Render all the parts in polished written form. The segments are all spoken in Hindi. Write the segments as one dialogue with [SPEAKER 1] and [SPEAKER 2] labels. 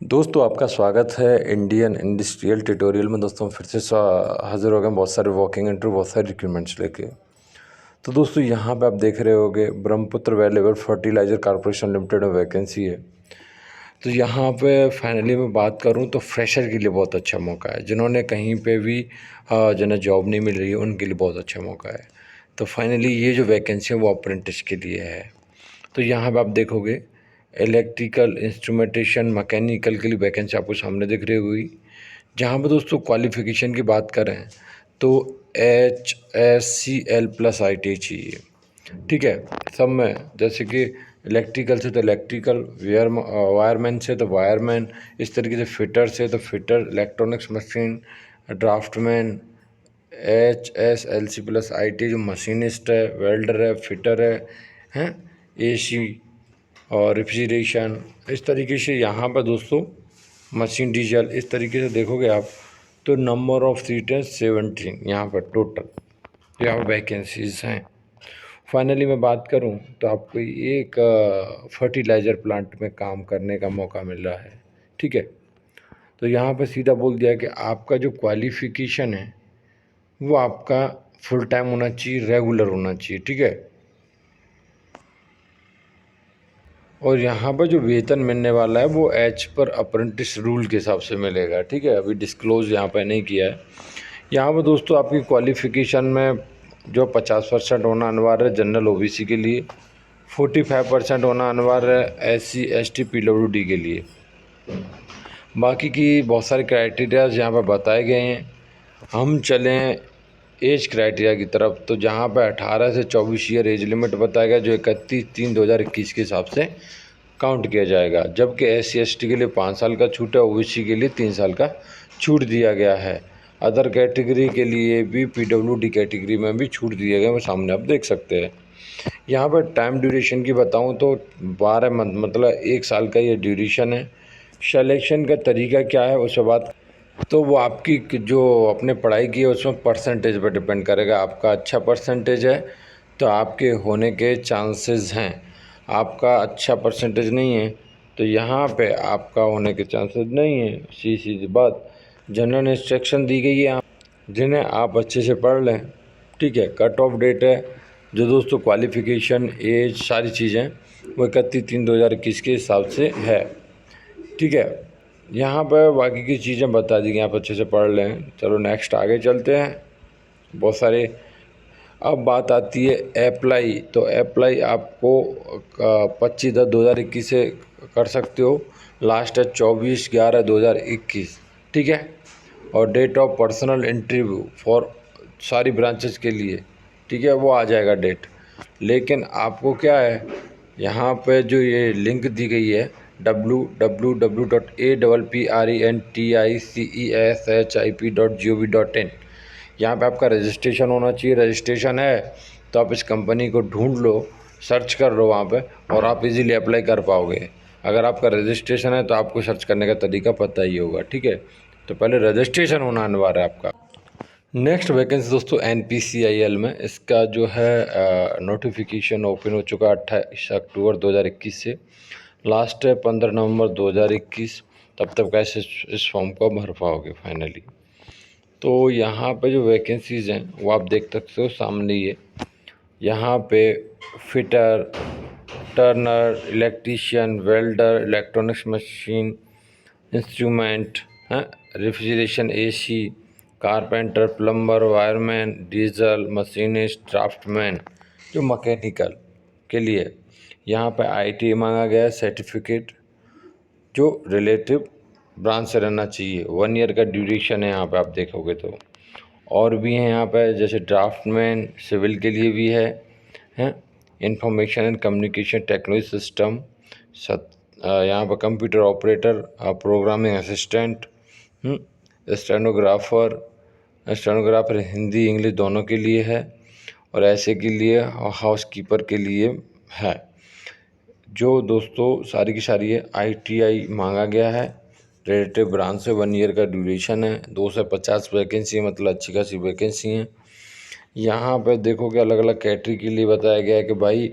[SPEAKER 1] दोस्तों आपका स्वागत है इंडियन इंडस्ट्रियल ट्यूटोरियल में। दोस्तों फिर से हाजिर हो गए बहुत सारे वॉकिंग इंटरव्यू, बहुत सारे रिक्रूटमेंट्स लेके। तो दोस्तों यहाँ पे आप देख रहे होगे Brahmaputra valley fertilizer corporation limited में वैकेंसी है। तो यहाँ पे फाइनली मैं बात करूँ तो फ्रेशर के लिए बहुत अच्छा मौका है। जिन्होंने कहीं पे भी जिन्हें जॉब नहीं मिल रही है उनके लिए बहुत अच्छा मौका है। तो फाइनली ये जो वैकेंसी है वो अप्रेंटिस के लिए है। तो यहाँ पे आप देखोगे इलेक्ट्रिकल इंस्ट्रूमेंटेशन मैकेनिकल के लिए वैकेंसी आपको सामने दिख रही होगी। जहाँ पे दोस्तों क्वालिफ़िकेशन की बात करें तो HSCL+ITI चाहिए। ठीक है, सब में जैसे कि इलेक्ट्रिकल से तो इलेक्ट्रिकल, वायरमैन से तो वायरमैन, इस तरीके से फिटर से तो fitter, electronics machine draughtsman, HSLC+IT जो मशीनिस्ट है, वेल्डर है, फिटर है AC और रेफ्रिजरेशन। इस तरीके से यहाँ पर दोस्तों मशीन डीजल, इस तरीके से देखोगे आप तो नंबर ऑफ़ सीट है 17 यहाँ पर टोटल यहाँ वैकेंसीज हैं। फाइनली मैं बात करूँ तो आपको एक फर्टिलाइज़र प्लांट में काम करने का मौका मिल रहा है। ठीक है, तो यहाँ पर सीधा बोल दिया कि आपका जो क्वालिफ़िकेशन है वो आपका फुल टाइम होना चाहिए, रेगुलर होना चाहिए। ठीक है, और यहाँ पर जो वेतन मिलने वाला है वो एच पर अप्रेंटिस रूल के हिसाब से मिलेगा। ठीक है, अभी डिस्क्लोज यहाँ पर नहीं किया है। यहाँ पर दोस्तों आपकी क्वालिफ़िकेशन में जो 50% होना अनिवार्य है जनरल OBC के लिए, 45% होना अनिवार्य है SC ST PWD के लिए। बाकी की बहुत सारे क्राइटेरियाज यहाँ पर बताए गए हैं। हम चलें एज क्राइटेरिया की तरफ, तो जहाँ पर 18 से 24 ईयर एज लिमिट बताया गया, जो 31/3/2021 के हिसाब से काउंट किया जाएगा। जबकि SC ST के लिए 5 साल का छूट है, OBC के लिए 3 साल का छूट दिया गया है। अदर कैटेगरी के लिए भी PWD कैटेगरी में भी छूट दिए गए, वो सामने आप देख सकते हैं। यहाँ पर टाइम ड्यूरेशन की बताऊँ तो 12 मंथ मतलब 1 साल का ये ड्यूरेशन है। सिलेक्शन का तरीका क्या है उस बात, तो वो आपकी जो आपने पढ़ाई की है उसमें परसेंटेज पर डिपेंड करेगा। आपका अच्छा परसेंटेज है तो आपके होने के चांसेस हैं। आपका अच्छा परसेंटेज नहीं है तो यहाँ पे आपका होने के चांसेस नहीं है। सीधी बात, जनरल इंस्ट्रक्शन दी गई है जिन्हें आप अच्छे से पढ़ लें। ठीक है, कट ऑफ डेट है जो दोस्तों क्वालिफ़िकेशन, एज, सारी चीज़ें वो 31/3/2021 के हिसाब से है। ठीक है, यहाँ पर बाकी की चीज़ें बता दी गई, आप अच्छे से पढ़ लें। चलो नेक्स्ट आगे चलते हैं। बहुत सारे अब बात आती है अप्लाई, तो अप्लाई आपको 25/10/2021 से कर सकते हो। लास्ट है 24/11/2021। ठीक है, और date of personal interview for सारी ब्रांचेस के लिए, ठीक है, वो आ जाएगा डेट। लेकिन आपको क्या है, यहाँ पे जो ये लिंक दी गई है www.aprentiship.gov.in, यहाँ पे आपका रजिस्ट्रेशन होना चाहिए। रजिस्ट्रेशन है तो आप इस कंपनी को ढूंढ लो, सर्च कर लो वहाँ पे, और आप इजीली अप्लाई कर पाओगे। अगर आपका रजिस्ट्रेशन है तो आपको सर्च करने का तरीका पता ही होगा। ठीक है, तो पहले रजिस्ट्रेशन होना अनिवार्य है आपका। नेक्स्ट वैकेंसी दोस्तों NPCIL में, इसका जो है नोटिफिकेशन ओपन हो चुका 28 अक्टूबर 2021 से। लास्ट है 15 नवंबर 2021। तब तक कैसे इस फॉर्म को भर पाओगे फाइनली। तो यहाँ पे जो वैकेंसीज़ हैं वो आप देख सकते हो सामने ही है। यहाँ पे fitter, turner, electrician, welder, electronics machine instrument हैं, refrigeration AC, carpenter, plumber, wireman, diesel, machinist, draftman जो मैकेनिकल के लिए। यहाँ पे ITI मांगा गया है, सर्टिफिकेट जो रिलेटिव ब्रांच से रहना चाहिए। 1 ईयर का ड्यूरेशन है यहाँ पे आप देखोगे तो। और भी हैं यहाँ पे जैसे ड्राफ्टमैन, सिविल के लिए भी हैं information and communication technology system, यहाँ पर computer operator, programming assistant, stenographer Hindi English दोनों के लिए है, और ऐसे के लिए हाउसकीपर के लिए है। जो दोस्तों सारी की सारी है ITI मांगा गया है, रिलेटिव ब्रांच से। 1 ईयर का ड्यूरेशन है, 2 से 50 वैकेंसी है, मतलब अच्छी खासी वैकेंसी हैं। यहाँ पे देखोगे अलग अलग कैटेगरी के लिए बताया गया है कि भाई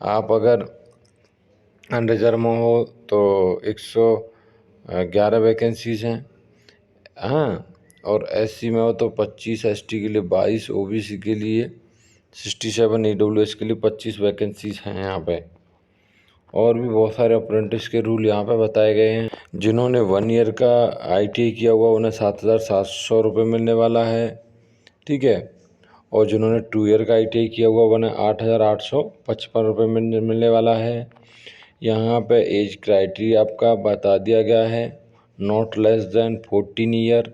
[SPEAKER 1] आप अगर अनरिजर्व में हो तो 11 वैकेंसीज़ हैं। हाँ, और एससी में हो तो 25, एसटी के लिए 22, ओबीसी के लिए 67, ईडब्ल्यूएस के लिए 25 वैकेंसीज़ हैं यहाँ पे। और भी बहुत सारे अप्रेंटिस के रूल यहाँ पे बताए गए हैं। जिन्होंने 1 ईयर का आईटीआई किया हुआ उन्हें 7,700 रुपये मिलने वाला है, ठीक है। और जिन्होंने 2 ईयर का आईटीआई किया हुआ उन्हें 8,855 रुपये मिलने वाला है। यहाँ पे एज क्राइटेरिया आपका बता दिया गया है, नॉट लेस देन 14 ईयर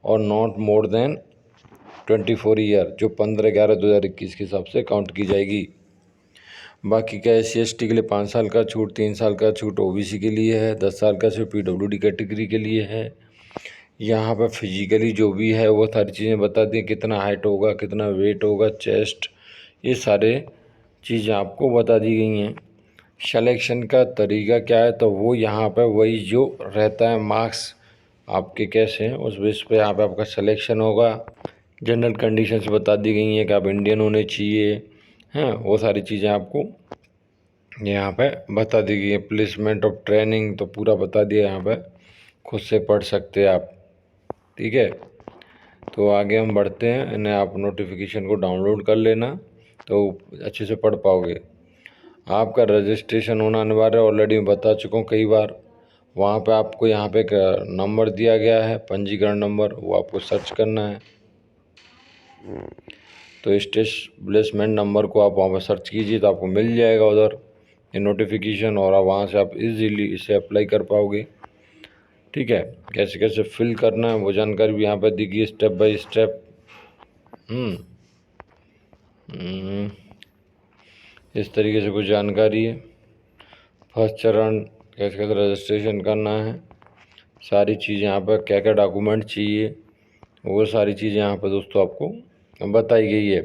[SPEAKER 1] और नॉट मोर देन 24 ईयर, जो 15/11/2021 के हिसाब से काउंट की जाएगी। बाकी का SC/ST के लिए 5 साल का छूट, 3 साल का छूट ओबीसी के लिए है, 10 साल का छूट पीडब्ल्यूडी कैटेगरी के लिए है। यहाँ पर फिजिकली जो भी है वो सारी चीज़ें बता दी, कितना हाइट होगा, कितना वेट होगा, चेस्ट, ये सारे चीज़ें आपको बता दी गई हैं। सिलेक्शन का तरीका क्या है, तो वो यहाँ पे वही जो रहता है, मार्क्स आपके कैसे हैं उस बेस पे यहाँ पे आपका सिलेक्शन होगा। जनरल कंडीशंस बता दी गई हैं कि आप इंडियन होने चाहिए हैं, वो सारी चीज़ें आपको यहाँ पे बता दी गई है। प्लेसमेंट ऑफ ट्रेनिंग तो पूरा बता दिया, यहाँ पे खुद से पढ़ सकते हैं आप, ठीक है। तो आगे हम बढ़ते हैं, इन्हें आप नोटिफिकेशन को डाउनलोड कर लेना तो अच्छे से पढ़ पाओगे। आपका रजिस्ट्रेशन होना अनिवार्य है, ऑलरेडी मैं बता चुका हूँ कई बार। वहाँ पे आपको यहाँ पे एक नंबर दिया गया है, पंजीकरण नंबर, वो आपको सर्च करना है। तो एस्टेब्लिशमेंट नंबर को आप वहाँ पर सर्च कीजिए तो आपको मिल जाएगा उधर ये नोटिफिकेशन, और वहाँ से आप इजीली इसे अप्लाई कर पाओगे, ठीक है। कैसे कैसे फिल करना है वो जानकारी भी यहाँ पर दी गई स्टेप बाय स्टेप। इस तरीके से कुछ जानकारी है। फर्स्ट चरण कैसे कैसे रजिस्ट्रेशन करना है, सारी चीज़ें यहाँ पर, क्या क्या डॉक्यूमेंट चाहिए, वो सारी चीज़ें यहाँ पर दोस्तों आपको बताई गई है।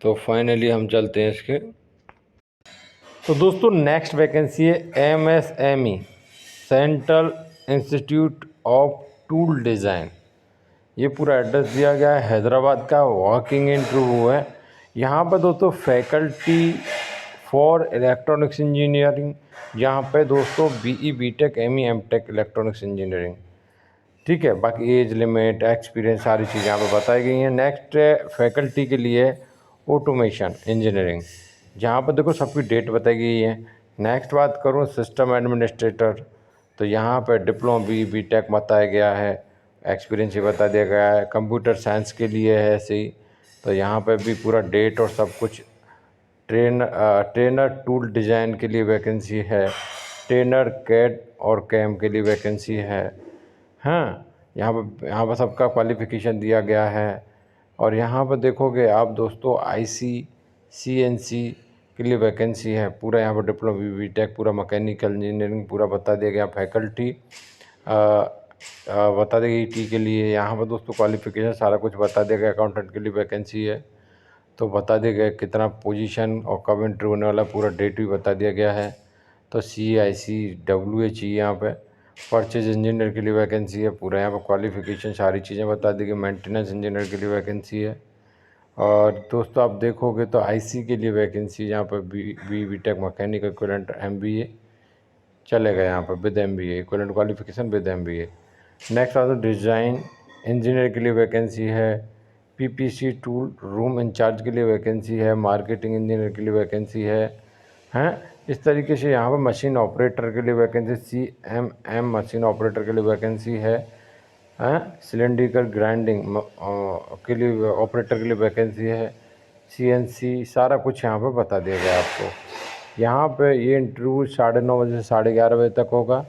[SPEAKER 1] तो फाइनली हम चलते हैं इसके। तो दोस्तों नेक्स्ट वैकेंसी है MSME, central institute of tool design. ये पूरा एड्रेस दिया गया है, हैदराबाद का। वॉकिंग इंटरव्यू है यहाँ पर दोस्तों, फैकल्टी फॉर इलेक्ट्रॉनिक्स इंजीनियरिंग। यहाँ पे दोस्तों BE BTech ME MTech electronics engineering, ठीक है। बाकी एज लिमिट, एक्सपीरियंस, सारी चीज़ें यहाँ पे बताई गई हैं। नेक्स्ट फैकल्टी के लिए ऑटोमेशन इंजीनियरिंग, जहाँ पर देखो सबकी डेट बताई गई है। नेक्स्ट बात करूँ सिस्टम एडमिनिस्ट्रेटर, तो यहाँ पर डिप्लोमा BE BTech बताया गया है, एक्सपीरियंस ही बता दिया गया है। कंप्यूटर साइंस के लिए है ऐसे ही, तो यहाँ पर भी पूरा डेट और सब कुछ। ट्रेनर टूल डिज़ाइन के लिए वैकेंसी है, ट्रेनर कैड और कैम के लिए वैकेंसी है। हाँ, यहाँ पर सबका क्वालिफ़िकेशन दिया गया है। और यहाँ पर देखोगे आप दोस्तों IC CNC के लिए वैकेंसी है, पूरा यहाँ पर डिप्लोमा BE BTech, पूरा मैकेनिकल इंजीनियरिंग पूरा बता दिया गया। फैकल्टी बता दी गई टी के लिए यहाँ पर दोस्तों क्वालिफ़िकेशन सारा कुछ बता दिया गया। अकाउंटेंट के लिए वैकेंसी है, तो बता दिया गया कितना पोजीशन और कब इंटरव्यू होने वाला, पूरा डेट भी बता दिया गया है। तो CICWH यहाँ पे परचेज इंजीनियर के लिए वैकेंसी है, पूरा यहाँ पर क्वालिफ़िकेशन सारी चीज़ें बता दी गई। मेंटेनेंस इंजीनियर के लिए वैकेंसी है। और दोस्तों आप देखोगे तो IC के लिए वैकेंसी यहाँ पर BE BTech mechanical equivalent MBA चलेगा यहाँ पर with MBA, equivalent qualification with MBA। Next आता है डिज़ाइन इंजीनियर के लिए वैकेंसी है, PPC टूल रूम इंचार्ज के लिए वैकेंसी है, मार्केटिंग इंजीनियर के लिए वैकेंसी है। हैं इस तरीके से यहाँ पर मशीन ऑपरेटर के लिए वैकेंसी, CMM मशीन ऑपरेटर के लिए वैकेंसी है। हैं सिलेंड्रिकल ग्राइंडिंग के लिए ऑपरेटर के लिए वैकेंसी है, CNC, सारा कुछ यहाँ पर बता दिया गया आपको। यहाँ पे ये इंटरव्यू 9:30 बजे से 11:30 बजे तक होगा।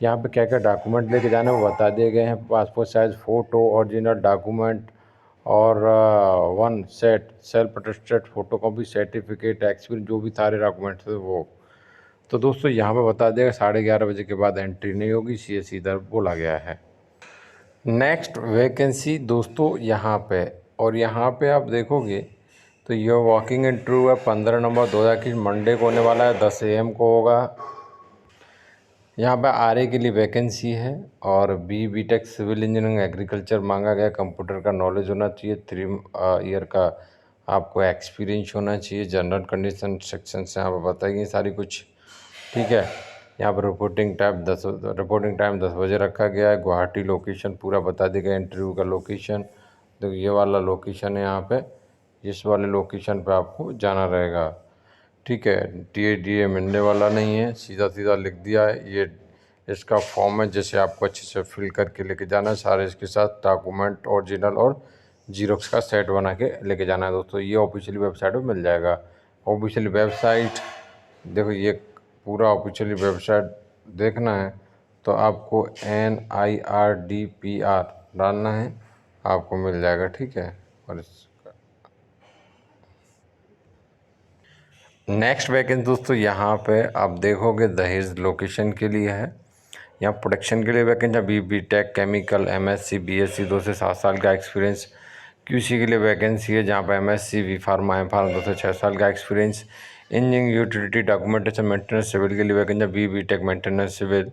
[SPEAKER 1] यहाँ पे क्या क्या डॉक्यूमेंट लेके जाने वो बता दिए गए हैं, passport size photo, original document, और 1 set self attested photocopy, certificate, experience, जो भी सारे डॉक्यूमेंट्स है वो। तो दोस्तों यहाँ पे बता देगा 11:30 बजे के बाद एंट्री नहीं होगी, सीधा बोला गया है। नेक्स्ट वैकेंसी दोस्तों यहाँ पे, और यहाँ पे आप देखोगे तो ये वॉकिंग इंटरव्यू है 15 नवंबर 2021 मंडे को होने वाला है, 10 AM को होगा। यहाँ पे RA के लिए वैकेंसी है, और BE BTech civil engineering agriculture मांगा गया। कंप्यूटर का नॉलेज होना चाहिए, 3 ईयर का आपको एक्सपीरियंस होना चाहिए। जनरल कंडीशन सेक्शन से यहाँ पर बताई गई सारी कुछ, ठीक है। यहाँ पर रिपोर्टिंग टाइम 10 बजे रखा गया है। गुवाहाटी लोकेशन पूरा बता दी गया, इंटरव्यू का लोकेशन। तो ये वाला लोकेशन है यहाँ पे, इस वाले लोकेशन पे आपको जाना रहेगा। ठीक है, TA मिलने वाला नहीं है, सीधा सीधा लिख दिया है। ये इसका फॉर्म है जिसे आपको अच्छे से फिल करके लेके जाना है। सारे इसके साथ डॉक्यूमेंट ओरिजिनल और जीरोक्स का सेट बना के लेके जाना है दोस्तों। ये ऑफिशियली वेबसाइट पे मिल जाएगा। ऑफिशियली वेबसाइट देखो, ये पूरा ऑफिशियली वेबसाइट देखना है तो आपको NIRDPR डालना है, आपको मिल जाएगा। ठीक है, और नेक्स्ट वैकेंसी दोस्तों यहाँ पे आप देखोगे दहेज लोकेशन के लिए है। यहाँ प्रोडक्शन के लिए vacancy, BTech chemical, MSc BSc 2 से 7 साल का एक्सपीरियंस। QC के लिए वैकेंसी है जहाँ पर MSc V pharma M pharma 2 से 6 साल का experience. Engineering utility documentation maintenance civil के लिए vacancy, BTech maintenance civil.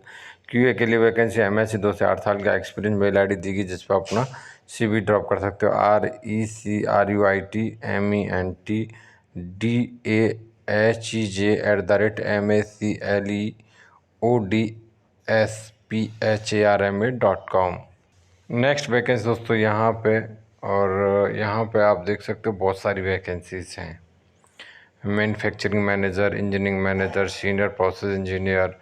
[SPEAKER 1] QA के लिए वैकेंसी MSc 2 से 8 साल का एक्सपीरियंस। मेल ID दी गई जिस पर अपना CV ड्रॉप कर सकते हो। RECRUITMENTDAHECHARMA.com। नेक्स्ट वैकेंसी दोस्तों यहाँ पे, और यहाँ पे आप देख सकते हो बहुत सारी वैकेंसीज हैं। Manufacturing manager, engineering manager, senior process engineer,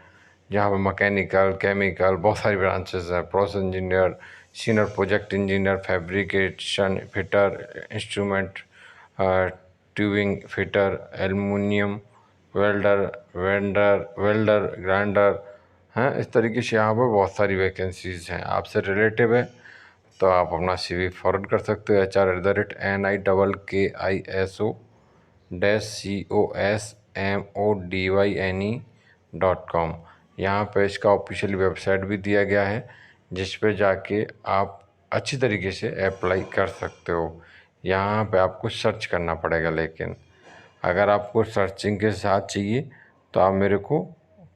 [SPEAKER 1] जहाँ पर मैकेनिकल, केमिकल, बहुत सारी ब्रांचेस हैं। Process engineer, senior project engineer, fabrication fitter, instrument tubing fitter, aluminium welder grinder हैं। इस तरीके से यहाँ पर बहुत सारी वैकेंसीज हैं। आपसे रिलेटिव है तो आप अपना CV फॉरवर्ड कर सकते हो HR@NIKISO-COSMODYNE.com। यहाँ पे इसका ऑफिशियल वेबसाइट भी दिया गया है जिस पे जाके आप अच्छी तरीके से अप्लाई कर सकते हो। यहाँ पे आपको सर्च करना पड़ेगा, लेकिन अगर आपको सर्चिंग के साथ चाहिए तो आप मेरे को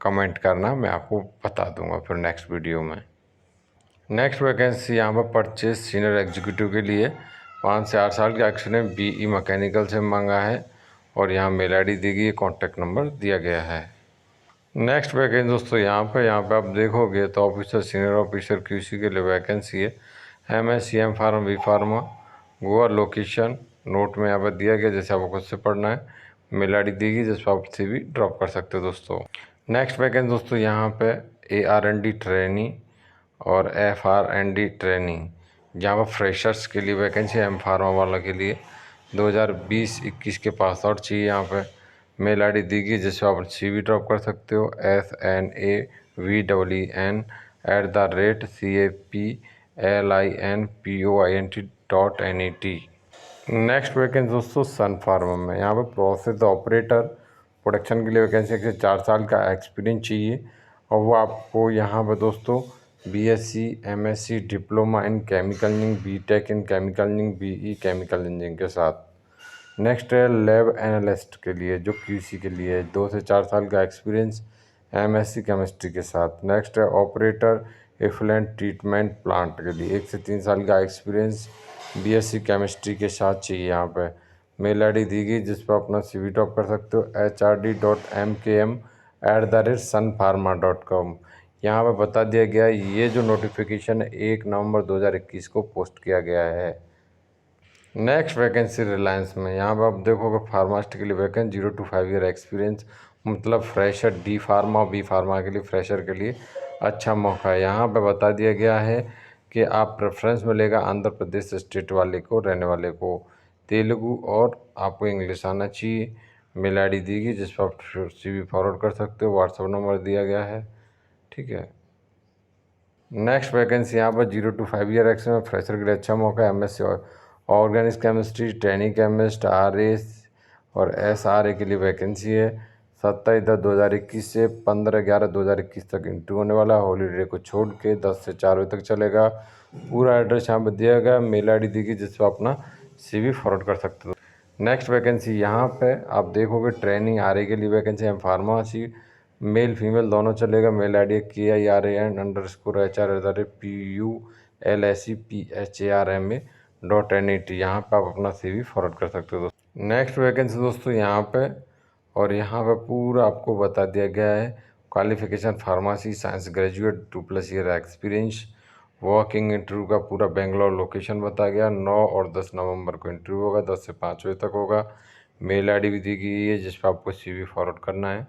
[SPEAKER 1] कमेंट करना, मैं आपको बता दूंगा फिर नेक्स्ट वीडियो में। नेक्स्ट वैकेंसी यहाँ पर परचेज सीनियर एग्जीक्यूटिव के लिए 5 से 8 साल का एक्सपीरियंस BE मैकेनिकल से मांगा है, और यहाँ मेल ID दी गई है, कॉन्टैक्ट नंबर दिया गया है। नेक्स्ट वैकेंसी दोस्तों यहाँ पे आप देखोगे तो ऑफिसर, सीनियर ऑफिसर QC के लिए वैकेंसी है। MSc M pharma V pharma, Goa location note में यहाँ पर दिया गया, जैसे आपको खुद से पढ़ना है। मेल ID दी गई जिस पर आप CV ड्रॉप कर सकते हो दोस्तों। नेक्स्ट वैकेंसी दोस्तों यहाँ पे AR&D ट्रेनी और FR&D ट्रेनिंग, जहाँ पर फ्रेशर्स के लिए वैकेंसी है। M फार्मा वाला के लिए 2020-21 के पास आउट चाहिए। यहाँ पे मेल ID दी गई जिससे आप CV ड्रॉप कर सकते हो, SNAVEEN@CAPLINPOINT.NET। नेक्स्ट वैकेंसी दोस्तों सन फार्मा में, यहाँ पे प्रोसेस ऑपरेटर प्रोडक्शन के लिए वैकेंसी 1 से 4 साल का एक्सपीरियंस चाहिए, और वो आपको यहाँ पे दोस्तों BSc MSc diploma in chemical engineering, BTech in chemical engineering, BE chemical engineering के साथ। नेक्स्ट है लैब एनालिस्ट के लिए जो QC के लिए 2 से 4 साल का एक्सपीरियंस MSc केमिस्ट्री के साथ। नेक्स्ट है ऑपरेटर एफ्लुएंट ट्रीटमेंट प्लांट के लिए 1 से 3 साल का एक्सपीरियंस BSc केमिस्ट्री के साथ चाहिए। यहाँ पे मेल ID दी गई जिस पर अपना CV ड्रॉप कर सकते हो, HRD.MKM@sunpharma.com। यहाँ पे बता दिया गया है ये जो नोटिफिकेशन है 1 नवंबर 2021 को पोस्ट किया गया है। नेक्स्ट वैकेंसी रिलायंस में, यहाँ पर आप देखोगे फार्मासिस्ट के लिए वैकेंसी 0 to 5 ईयर एक्सपीरियंस, मतलब fresher D pharma B pharma के लिए फ्रेशर के लिए अच्छा मौका है। यहाँ पे बता दिया गया है कि आप प्रेफरेंस मिलेगा आंध्र प्रदेश स्टेट वाले को, रहने वाले को, तेलुगु, और आपको इंग्लिश आना चाहिए। मेल ID दी गई जिस पर आप CV फॉरवर्ड कर सकते हो, व्हाट्सअप नंबर दिया गया है। ठीक है, नेक्स्ट वैकेंसी यहाँ पर 0 to 5 ईयर एक्सपीरियंस फ्रेशर के लिए अच्छा मौका है। MSc organic chemistry, trainee chemist, RA और SRA के लिए वैकेंसी है। 27/10/2021 से 15/11/2021 तक इंटरव्यू होने वाला है। हॉलीडे को छोड़ के 10 से 4 बजे तक चलेगा। पूरा एड्रेस यहाँ पर दिया गया, मेल ID दी गई जिस पर अपना CV फॉरवर्ड कर सकते हो। नेक्स्ट वैकेंसी यहाँ पे आप देखोगे ट्रेनिंग RA के लिए वैकेंसी है। फार्मेसी मेल फीमेल दोनों चलेगा। Mail ID KIRAN_PULSEPHARMA.NET। यहाँ पे आप अपना CV फॉरवर्ड कर सकते हो दोस्तों। नेक्स्ट वैकेंसी दोस्तों यहाँ पे, और यहाँ पे पूरा आपको बता दिया गया है qualification pharmacy science graduate, 2+ year experience. Walking interview का पूरा बेंगलोर लोकेशन बताया गया। 9 और 10 नवंबर को इंटरव्यू होगा, 10 से 5 बजे तक होगा। मेल आईडी भी दी गई है जिस पर आपको CV फॉरवर्ड करना है।